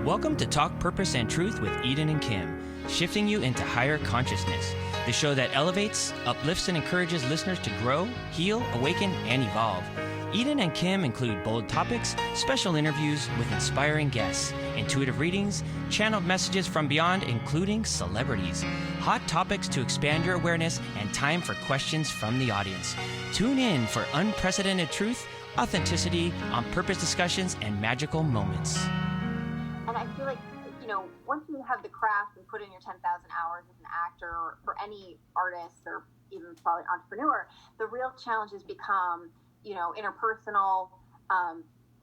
Welcome to Talk Purpose and Truth with Eden and Kim, shifting you into higher consciousness, the show that elevates, uplifts, and encourages listeners to grow, heal, awaken, and evolve. Eden and Kim include bold topics, special interviews with inspiring guests, intuitive readings, channeled messages from beyond, including celebrities, hot topics to expand your awareness, and time for questions from the audience. Tune in for unprecedented truth, authenticity, on-purpose discussions, and magical moments. And I feel like, once you have the craft and put in your 10,000 hours as an actor or for any artist or even probably entrepreneur, the real challenges become, interpersonal.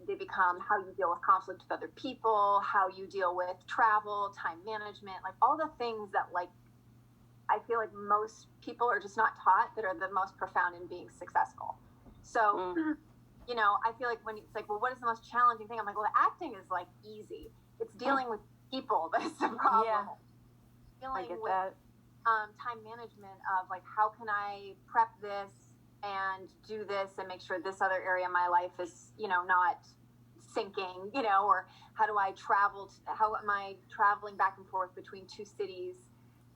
They become how you deal with conflict with other people, how you deal with travel, time management, like all the things that I feel like most people are just not taught that are the most profound in being successful. So, I feel like when it's like, well, what is the most challenging thing? I'm like, well, the acting is easy. It's dealing with people that's the problem. Yeah, Dealing I get with that. time management of how can I prep this and do this and make sure this other area of my life is, not sinking, or how do I travel? How am I traveling back and forth between two cities?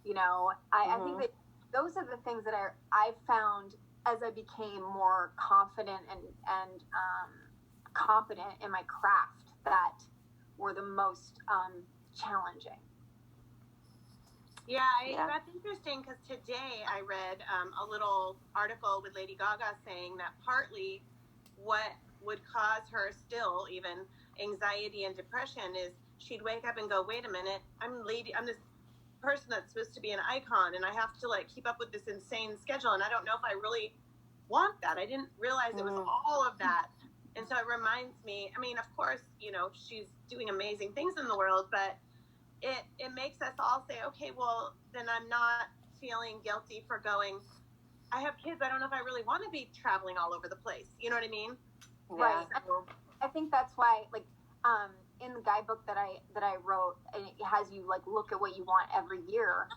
I think that those are the things that I found as I became more confident and competent in my craft that were the most challenging. Yeah, that's interesting because today I read a little article with Lady Gaga saying that partly what would cause her still even anxiety and depression is she'd wake up and go, wait a minute, I'm this person that's supposed to be an icon and I have to keep up with this insane schedule and I don't know if I really want that. I didn't realize it was all of that. And so it reminds me, of course, she's doing amazing things in the world, but it makes us all say, okay, well, then I'm not feeling guilty for going, I have kids. I don't know if I really want to be traveling all over the place. You know what I mean? Yeah. Right. I think that's why, in the guidebook that I wrote, it has you look at what you want every year,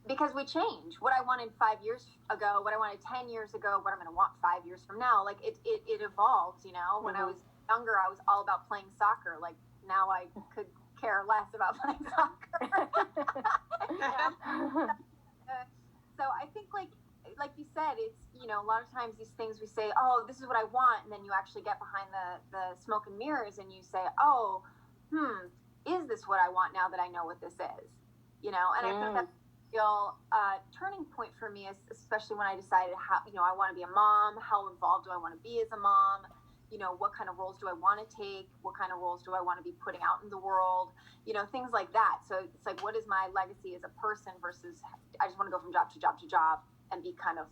because we change. What I wanted 5 years ago, what I wanted 10 years ago, what I'm going to want 5 years from now, it evolves. When I was younger, I was all about playing soccer. Now I could care less about playing soccer. So I think like you said, it's, a lot of times these things we say, oh, this is what I want. And then you actually get behind the smoke and mirrors and you say, oh, is this what I want now that I know what this is? And I think that's a real turning point for me, especially when I decided how, I want to be a mom. How involved do I want to be as a mom? What kind of roles do I want to take? What kind of roles do I want to be putting out in the world? Things like that. So it's what is my legacy as a person versus I just want to go from job to job to job and be kind of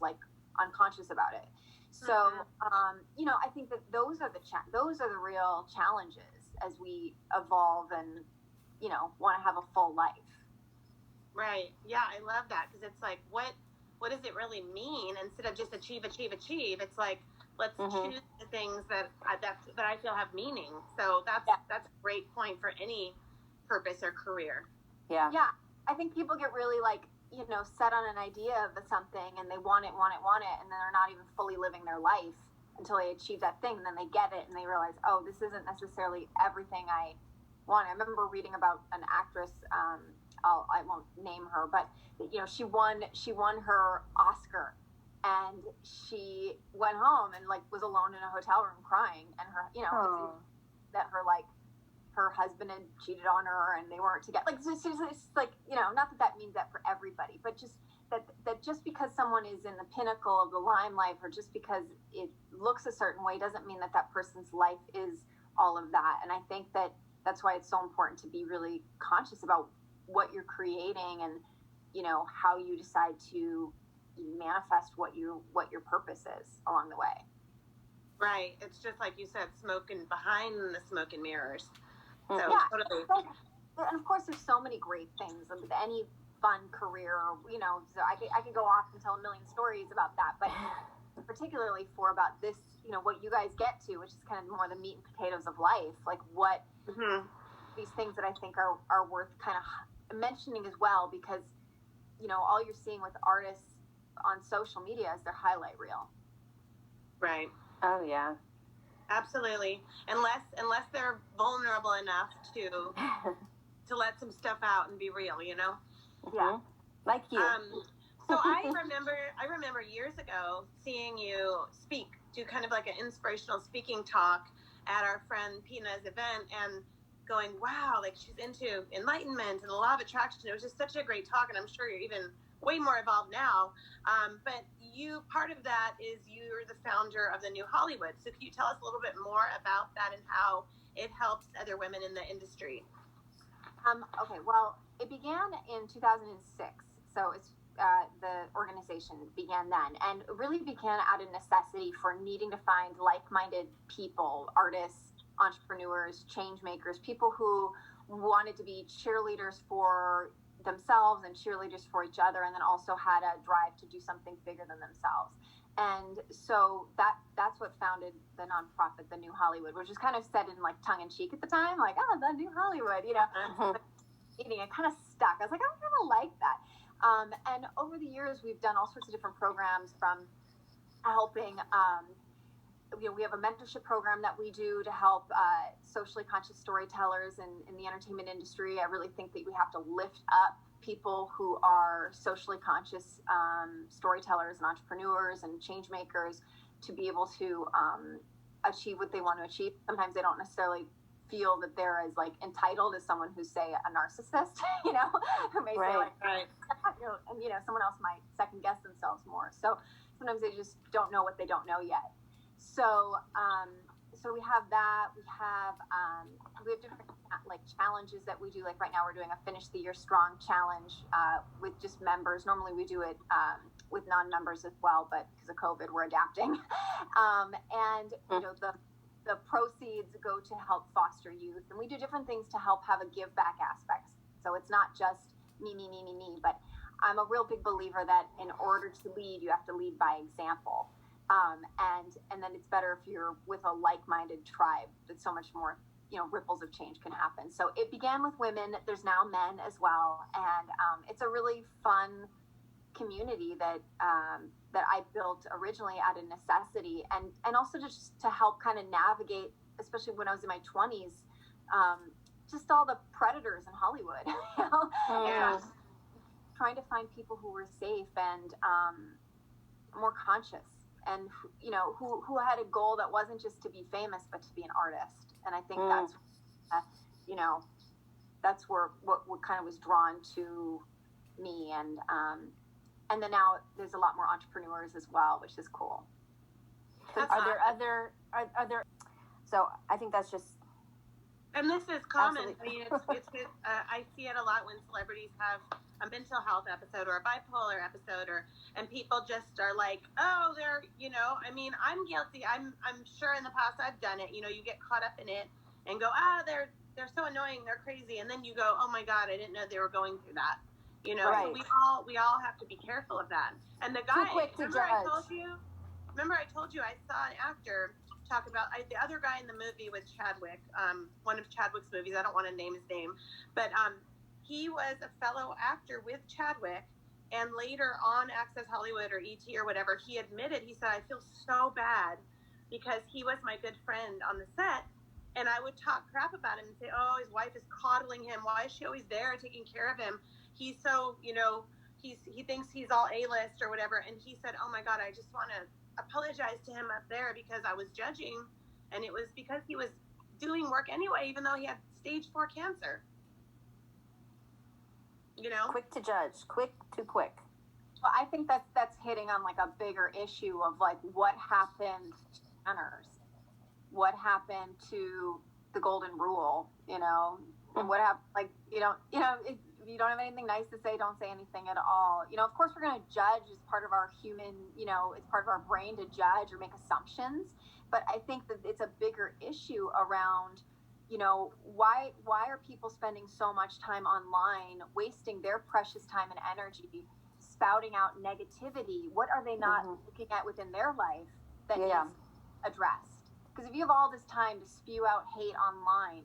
unconscious about it. So, I think that those are the real challenges as we evolve and, want to have a full life. Right. Yeah, I love that because it's what does it really mean instead of just achieve? It's let's choose the things that I feel have meaning. So that's a great point for any purpose or career. Yeah. Yeah. I think people get really set on an idea of something and they want it, and then they're not even fully living their life until they achieve that thing. And then they get it and they realize, oh, this isn't necessarily everything I want. I remember reading about an actress, I won't name her, but she won her Oscar. And she went home and was alone in a hotel room crying, and her, that her husband had cheated on her and they weren't together. It's not that means that for everybody, but just that just because someone is in the pinnacle of the limelight or just because it looks a certain way doesn't mean that person's life is all of that. And I think that's why it's so important to be really conscious about what you're creating and, how you decide to manifest what your purpose is along the way. Right. It's just like you said, behind the smoke and mirrors. So totally. And of course, there's so many great things with any fun career. So I could go off and tell a million stories about that, but particularly for about this, what you guys get to, which is kind of more the meat and potatoes of life, what these things that I think are worth kind of mentioning as well, because all you're seeing with artists on social media is their highlight reel. Right. Oh yeah. Absolutely. Unless they're vulnerable enough to to let some stuff out and be real, you know? Yeah. Like you. So I remember years ago seeing you do kind of like an inspirational speaking talk at our friend Pina's event, and going, wow, like she's into enlightenment and the law of attraction. It was just such a great talk, and I'm sure you're even way more involved now. But part of that is you're the founder of the New Hollywood. So can you tell us a little bit more about that and how it helps other women in the industry? Okay, well, it began in 2006. So it's the organization began then, and it really began out of necessity for needing to find like-minded people, artists, entrepreneurs, change makers, people who wanted to be cheerleaders for themselves and cheerleaders for each other, and then also had a drive to do something bigger than themselves. And so that's what founded the nonprofit, the New Hollywood, which is kind of said in like tongue in cheek at the time, like, oh, the New Hollywood, you know. It kind of stuck. I was like, I don't really like that. And over the years, we've done all sorts of different programs, from helping. We have a mentorship program that we do to help socially conscious storytellers in the entertainment industry. I really think that we have to lift up people who are socially conscious storytellers and entrepreneurs and change makers to be able to achieve what they want to achieve. Sometimes they don't necessarily feel that they're as like entitled as someone who's, say, a narcissist, you know, who may say like, you know, and you know, someone else might second guess themselves more. So sometimes they just don't know what they don't know yet. So we have that. We have different like challenges that we do. Like right now, we're doing a Finish the Year Strong challenge with just members. Normally, we do it with non-members as well, but because of COVID, we're adapting. And you know, the proceeds go to help foster youth, and we do different things to help have a give back aspect. So it's not just me, but I'm a real big believer that in order to lead, you have to lead by example. And then it's better if you're with a like-minded tribe. That so much more, you know, ripples of change can happen. So it began with women. There's now men as well, and it's a really fun community that I built originally out of necessity, and also just to help kind of navigate, especially when I was in my 20s, just all the predators in Hollywood. You know? Yeah. Trying to find people who were safe and more conscious, and you know, who had a goal that wasn't just to be famous but to be an artist. And I think that's you know, that's where what kind of was drawn to me. And then now there's a lot more entrepreneurs as well, which is cool. So are there so I think that's just, and this is common. Absolutely. I mean, it's I see it a lot when celebrities have a mental health episode or a bipolar episode, and people just are like, oh, they're, you know, I mean, I'm guilty. I'm sure in the past I've done it. You know, you get caught up in it and go, they're so annoying, they're crazy, and then you go, oh my God, I didn't know they were going through that. You know, right. So we all have to be careful of that. And the guy, Too quick to remember judge. I told you I saw an actor talk about the other guy in the movie with Chadwick, one of Chadwick's movies. I don't want to name his name, but he was a fellow actor with Chadwick, and later on Access Hollywood or ET or whatever, he admitted, he said, I feel so bad because he was my good friend on the set, and I would talk crap about him and say, oh, his wife is coddling him. Why is she always there taking care of him? He's so, you know, he thinks he's all A-list or whatever. And he said, oh my God, I just want to apologize to him up there because I was judging, and it was because he was doing work anyway, even though he had stage 4 cancer. You know, Quick to judge, too quick. Well, I think that's hitting on like a bigger issue of like what happened to Jenners, what happened to the Golden Rule, you know, and what happened, like, you know, if you don't have anything nice to say, don't say anything at all. You know, of course we're going to judge as part of our human, you know, it's part of our brain to judge or make assumptions. But I think that it's a bigger issue around, you know, why are people spending so much time online, wasting their precious time and energy, spouting out negativity? What are they not looking at within their life that is addressed? Because if you have all this time to spew out hate online,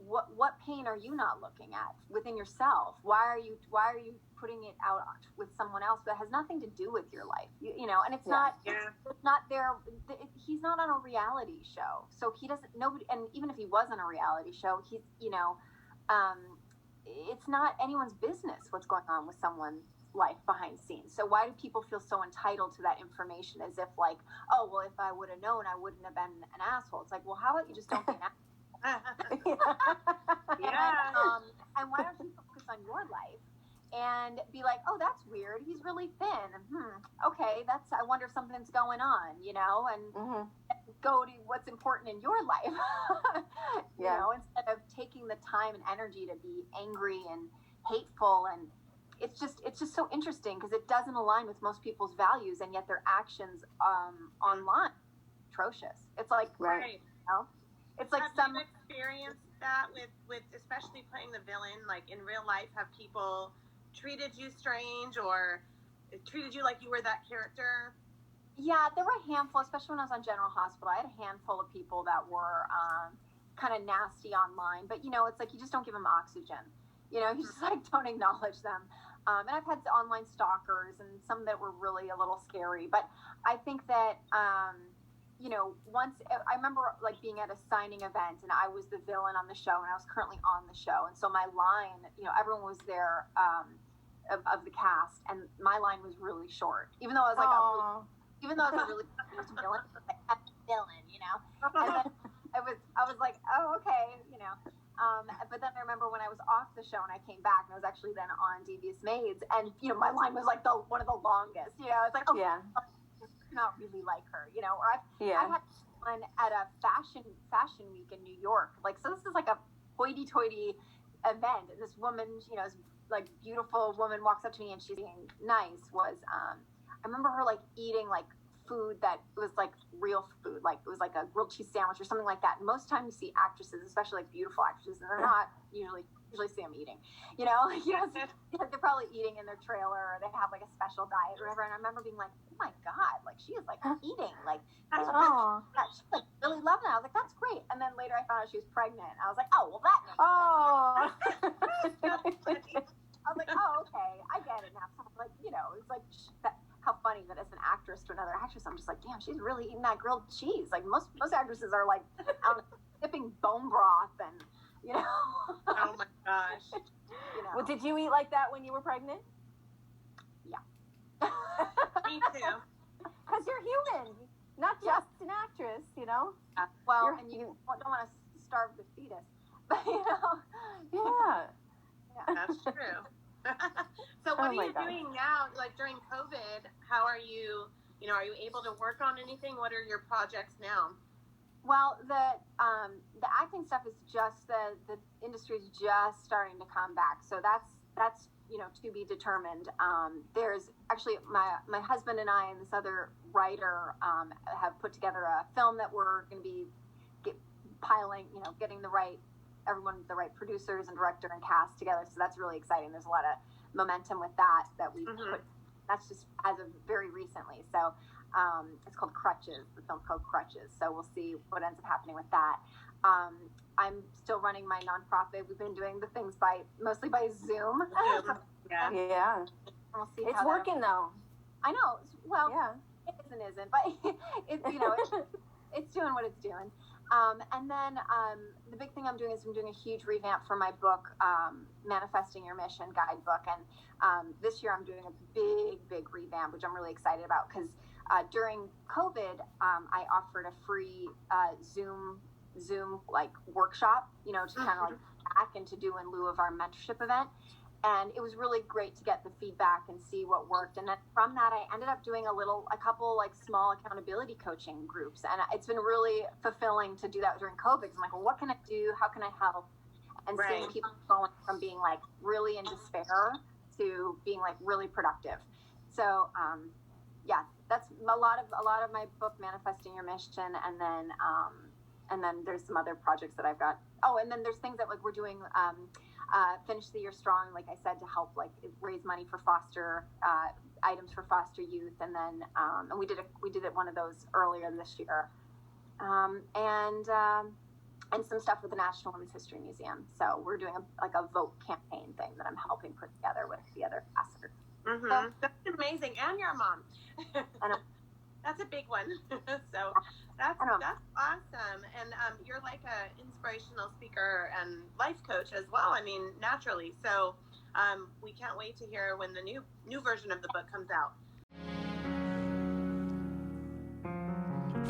what pain are you not looking at within yourself? Why are you putting it out with someone else that has nothing to do with your life? You know, and it's not there. He's not on a reality show, so he doesn't. Nobody, and even if he was on a reality show, he's, you know, it's not anyone's business what's going on with someone's life behind scenes. So why do people feel so entitled to that information, as if like, oh, well, if I would have known, I wouldn't have been an asshole. It's like, well, how about you just don't be an asshole? Yeah. And why don't you focus on your life and be like, oh, that's weird, he's really thin. Okay, I wonder if something's going on, and go to what's important in your life. You know, instead of taking the time and energy to be angry and hateful. And it's just so interesting, because it doesn't align with most people's values, and yet their actions online atrocious. It's like, right. It's like have you experienced that with especially playing the villain? Like in real life, have people treated you strange or treated you like you were that character? Yeah, there were a handful, especially when I was on General Hospital. I had a handful of people that were kind of nasty online, but it's like you just don't give them oxygen. You just like don't acknowledge them. And I've had online stalkers and some that were really a little scary. But I think that once I remember like being at a signing event, and I was the villain on the show, and I was currently on the show, and so my line, everyone was there of the cast, and my line was really short, even though I was like a really villain, like villain, And then I was like, oh, okay, But then I remember when I was off the show and I came back, and I was actually then on Devious Maids, and my line was like one of the longest. It's like, oh, yeah, not really like her, Or I had one at a fashion week in New York. Like, so this is like a hoity-toity event, and this woman, this like beautiful woman walks up to me, and she's being nice. I remember her like eating like food that was like real food, like it was like a grilled cheese sandwich or something like that. And most time you see actresses, especially like beautiful actresses, and they're not usually see them eating, they're probably eating in their trailer, or they have like a special diet or whatever. And I remember being like, oh my God, like she is like eating, like she's like really loving it. I was like, that's great. And then later I found out she was pregnant. I was like, oh, well, that makes sense. I was like, oh, okay, I get it now. So like, it's like how funny that as an actress to another actress, I'm just like, damn, she's really eating that grilled cheese. Like most actresses are like sipping bone broth and Oh my gosh. Well, did you eat like that when you were pregnant? Yeah. Me too. Because you're human, not just an actress, Well, and you don't want to starve the fetus, but Yeah. That's true. So what are you doing now? Like during COVID, how are you? Are you able to work on anything? What are your projects now? Well, the acting stuff is just the industry is just starting to come back. So that's to be determined. There's actually my husband and I and this other writer have put together a film that we're going to be getting the right producers and director and cast together. So that's really exciting. There's a lot of momentum with that we put. That's just as of very recently. So it's called Crutches. The film's called Crutches. So we'll see what ends up happening with that. I'm still running my nonprofit. We've been doing the things mostly by Zoom. Yeah. We'll see. It's working though. I know. Well, yeah. It isn't, but it's doing what it's doing. And then the big thing I'm doing is I'm doing a huge revamp for my book, Manifesting Your Mission guidebook. And this year I'm doing a big revamp, which I'm really excited about, because during COVID, I offered a free Zoom like workshop, to kind of like back and to do in lieu of our mentorship event. And it was really great to get the feedback and see what worked. And then from that, I ended up doing a couple like small accountability coaching groups. And it's been really fulfilling to do that during COVID. I'm like, well, what can I do? How can I help? And seeing people going from being like really in despair to being like really productive. So, that's a lot of my book, Manifesting Your Mission. And then there's some other projects that I've got. Oh, and then there's things that like we're doing, Finish the Year Strong, like I said, to help like raise money for foster items for foster youth, and then and we did one of those earlier this year, and some stuff with the National Women's History Museum. So we're doing a vote campaign thing that I'm helping put together with the other ambassadors. So, that's amazing, and your mom. That's a big one. So that's awesome. And you're like a inspirational speaker and life coach as well. I mean, naturally. So we can't wait to hear when the new version of the book comes out.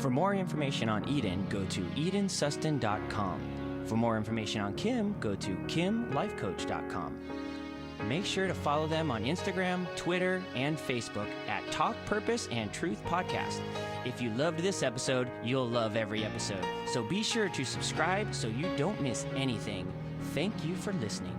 For more information on Eden, go to edensuston.com. For more information on Kim, go to kimlifecoach.com. Make sure to follow them on Instagram, Twitter, and Facebook at Talk Purpose and Truth Podcast. If you loved this episode, you'll love every episode. So be sure to subscribe so you don't miss anything. Thank you for listening.